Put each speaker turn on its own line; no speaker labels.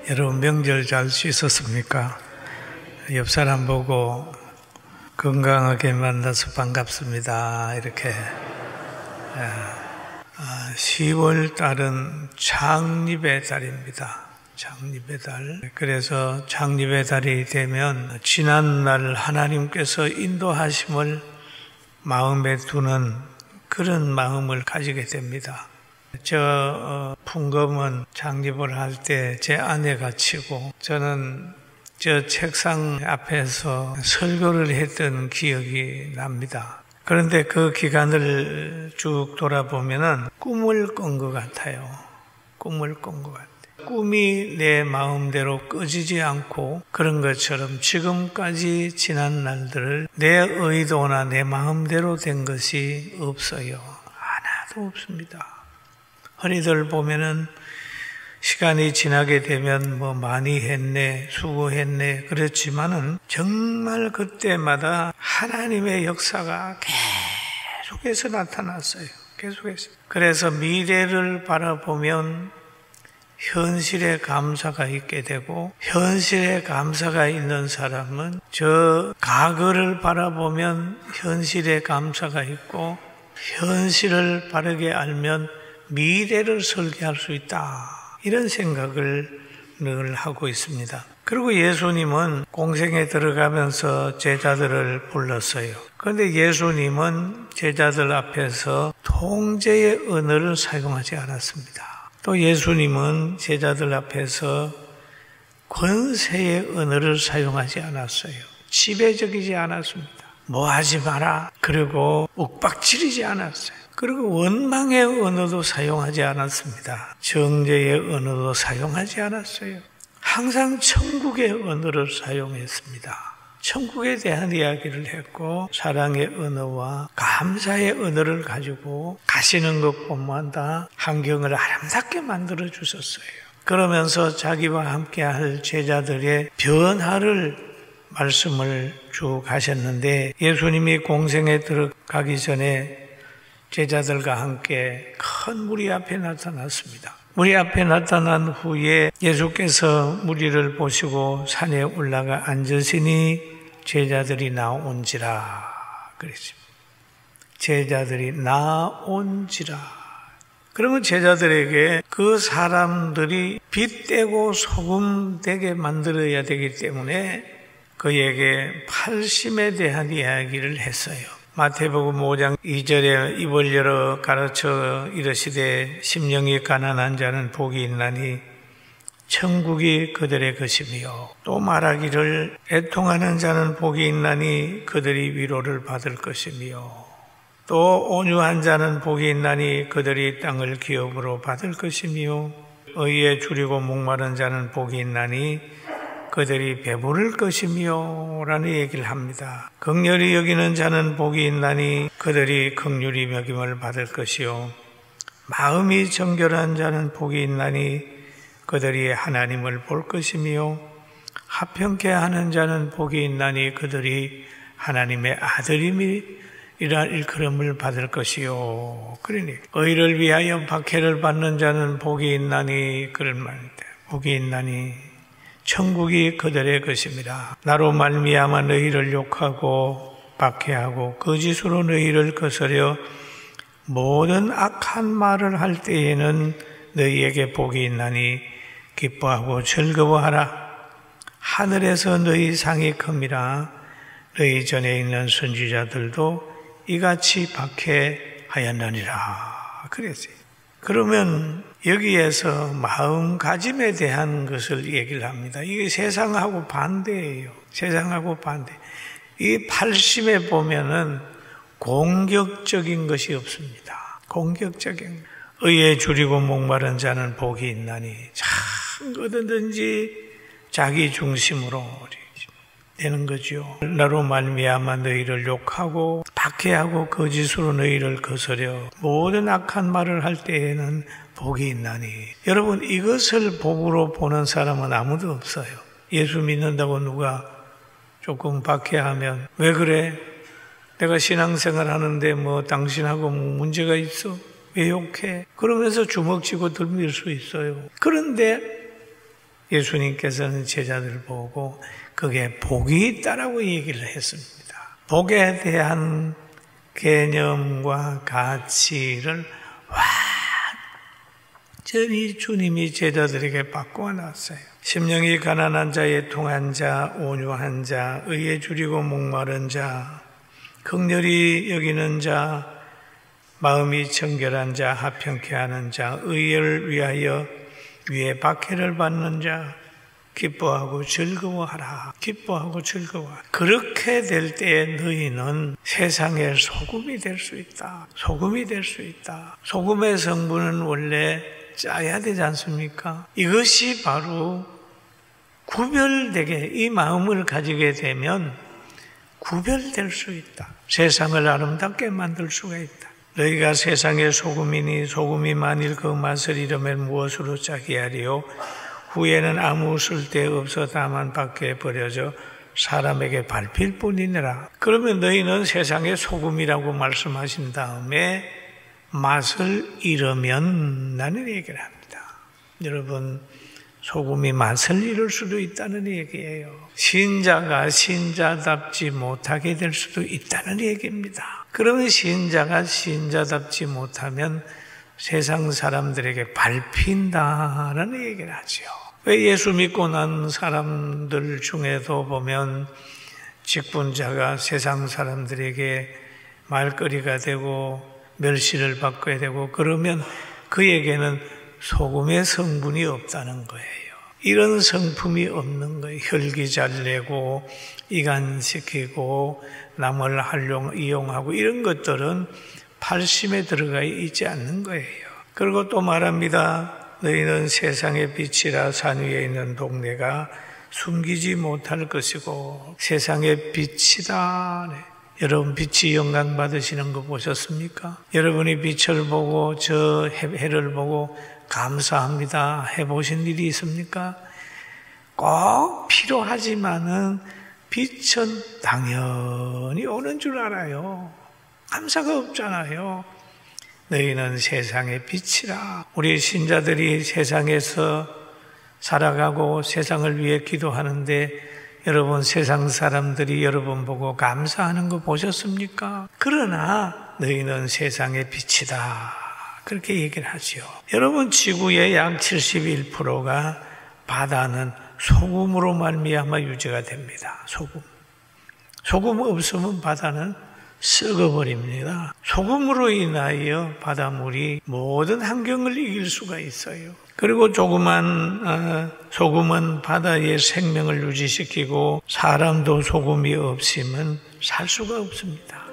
여러분 명절 잘 쉬셨습니까? 옆 사람 보고 건강하게 만나서 반갑습니다. 이렇게. 10월 달은 창립의 달입니다. 창립의 달. 그래서 창립의 달이 되면 지난날 하나님께서 인도하심을 마음에 두는 그런 마음을 가지게 됩니다. 풍금은 창립을 할 때 제 아내가 치고 저는 저 책상 앞에서 설교를 했던 기억이 납니다. 그런데 그 기간을 쭉 돌아보면은 꿈을 꾼 것 같아요. 꿈을 꾼 것 같아요. 꿈이 내 마음대로 꺼지지 않고 그런 것처럼 지금까지 지난 날들을 내 의도나 내 마음대로 된 것이 없어요. 하나도 없습니다. 흔히들 보면은 시간이 지나게 되면 많이 했네, 수고했네, 그렇지만은 정말 그때마다 하나님의 역사가 계속해서 나타났어요. 계속해서. 그래서 미래를 바라보면 현실에 감사가 있게 되고, 현실에 감사가 있는 사람은 저 과거를 바라보면 현실에 감사가 있고, 현실을 바르게 알면 미래를 설계할 수 있다. 이런 생각을 늘 하고 있습니다. 그리고 예수님은 공생에 들어가면서 제자들을 불렀어요. 그런데 예수님은 제자들 앞에서 통제의 언어를 사용하지 않았습니다. 또 예수님은 제자들 앞에서 권세의 언어를 사용하지 않았어요. 지배적이지 않았습니다. 뭐 하지 마라. 그리고 윽박지르지 않았어요. 그리고 원망의 언어도 사용하지 않았습니다. 정죄의 언어도 사용하지 않았어요. 항상 천국의 언어를 사용했습니다. 천국에 대한 이야기를 했고 사랑의 언어와 감사의 언어를 가지고 가시는 것뿐만 다 환경을 아름답게 만들어 주셨어요. 그러면서 자기와 함께할 제자들의 변화를 말씀을 쭉 하셨는데 예수님이 공생에 들어가기 전에 제자들과 함께 큰 무리 앞에 나타났습니다. 무리 앞에 나타난 후에 예수께서 무리를 보시고 산에 올라가 앉으시니 제자들이 나온지라 그랬습니다. 제자들이 나온지라. 그러면 제자들에게 그 사람들이 빗대고 소금 되게 만들어야 되기 때문에 그에게 팔심에 대한 이야기를 했어요. 마태복음 5장 2절에 입을 열어 가르쳐 이르시되 심령이 가난한 자는 복이 있나니 천국이 그들의 것이며 또 말하기를 애통하는 자는 복이 있나니 그들이 위로를 받을 것이며 또 온유한 자는 복이 있나니 그들이 땅을 기업으로 받을 것이며 의에 줄이고 목마른 자는 복이 있나니 그들이 배부를 것이며 라는 얘기를 합니다. 긍휼히 여기는 자는 복이 있나니 그들이 긍휼히 여김을 받을 것이요 마음이 정결한 자는 복이 있나니 그들이 하나님을 볼 것이며 합평케 하는 자는 복이 있나니 그들이 하나님의 아들임이라 일컬음을 받을 것이요. 그러니 의를 위하여 박해를 받는 자는 복이 있나니 그런 말입니다. 복이 있나니 천국이 그들의 것입니다. 나로 말미암아 너희를 욕하고 박해하고 거짓으로 너희를 거스려 모든 악한 말을 할 때에는 너희에게 복이 있나니 기뻐하고 즐거워하라. 하늘에서 너희 상이 큽니다. 너희 전에 있는 선지자들도 이같이 박해하였느니라. 그랬어요. 그러면 여기에서 마음가짐에 대한 것을 얘기를 합니다. 이게 세상하고 반대예요. 세상하고 반대. 이 팔심에 보면은 공격적인 것이 없습니다. 공격적인. 의에 줄이고 목마른 자는 복이 있나니 참 어디든지 자기 중심으로 되는 거죠. 나로 말미암아 너희를 욕하고 박해하고 거짓으로 너희를 거스려 모든 악한 말을 할 때에는 복이 있나니. 여러분 이것을 복으로 보는 사람은 아무도 없어요. 예수 믿는다고 누가 조금 박해하면 왜 그래? 내가 신앙생활 하는데 당신하고 문제가 있어? 왜 욕해? 그러면서 주먹 쥐고 들밀 수 있어요. 그런데 예수님께서는 제자들을 보고 그게 복이 있다라고 얘기를 했습니다. 복에 대한 개념과 가치를 완전히 주님이 제자들에게 바꾸어 놨어요. 심령이 가난한 자, 애통한 자, 온유한 자, 의에 줄이고 목마른 자, 긍휼히 여기는 자, 마음이 정결한 자, 합평케 하는 자, 의를 위하여 위에 박해를 받는 자, 기뻐하고 즐거워하라. 기뻐하고 즐거워하라. 그렇게 될 때에 너희는 세상의 소금이 될 수 있다. 소금이 될 수 있다. 소금의 성분은 원래 짜야 되지 않습니까? 이것이 바로 구별되게, 이 마음을 가지게 되면 구별될 수 있다. 세상을 아름답게 만들 수가 있다. 너희가 세상의 소금이니 소금이 만일 그 맛을 잃으면 무엇으로 짜게 하리요? 후에는 아무 쓸데없어 다만 밖에 버려져 사람에게 밟힐 뿐이니라. 그러면 너희는 세상의 소금이라고 말씀하신 다음에 맛을 잃으면 라는 얘기를 합니다. 여러분, 소금이 맛을 잃을 수도 있다는 얘기예요. 신자가 신자답지 못하게 될 수도 있다는 얘기입니다. 그러면 신자가 신자답지 못하면 세상 사람들에게 밟힌다라는 얘기를 하죠. 왜 예수 믿고 난 사람들 중에도 보면 직분자가 세상 사람들에게 말거리가 되고 멸시를 받게 되고 그러면 그에게는 소금의 성분이 없다는 거예요. 이런 성품이 없는 거예요. 혈기 잘 내고 이간시키고 남을 이용하고 이런 것들은 팔심에 들어가 있지 않는 거예요. 그리고 또 말합니다. 너희는 세상의 빛이라 산 위에 있는 동네가 숨기지 못할 것이고 세상의 빛이다. 네. 여러분 빛이 영광 받으시는 거 보셨습니까? 여러분이 빛을 보고 저 해를 보고 감사합니다 해보신 일이 있습니까? 꼭 필요하지만은 빛은 당연히 오는 줄 알아요. 감사가 없잖아요. 너희는 세상의 빛이라. 우리 신자들이 세상에서 살아가고 세상을 위해 기도하는데 여러분 세상 사람들이 여러분 보고 감사하는 거 보셨습니까? 그러나 너희는 세상의 빛이다. 그렇게 얘기를 하죠. 여러분 지구의 약 71%가 바다는 소금으로 말미암아 유지가 됩니다. 소금 없으면 바다는 썩어버립니다. 소금으로 인하여 바닷물이 모든 환경을 이길 수가 있어요. 그리고 조그만 소금은 바다의 생명을 유지시키고 사람도 소금이 없으면 살 수가 없습니다.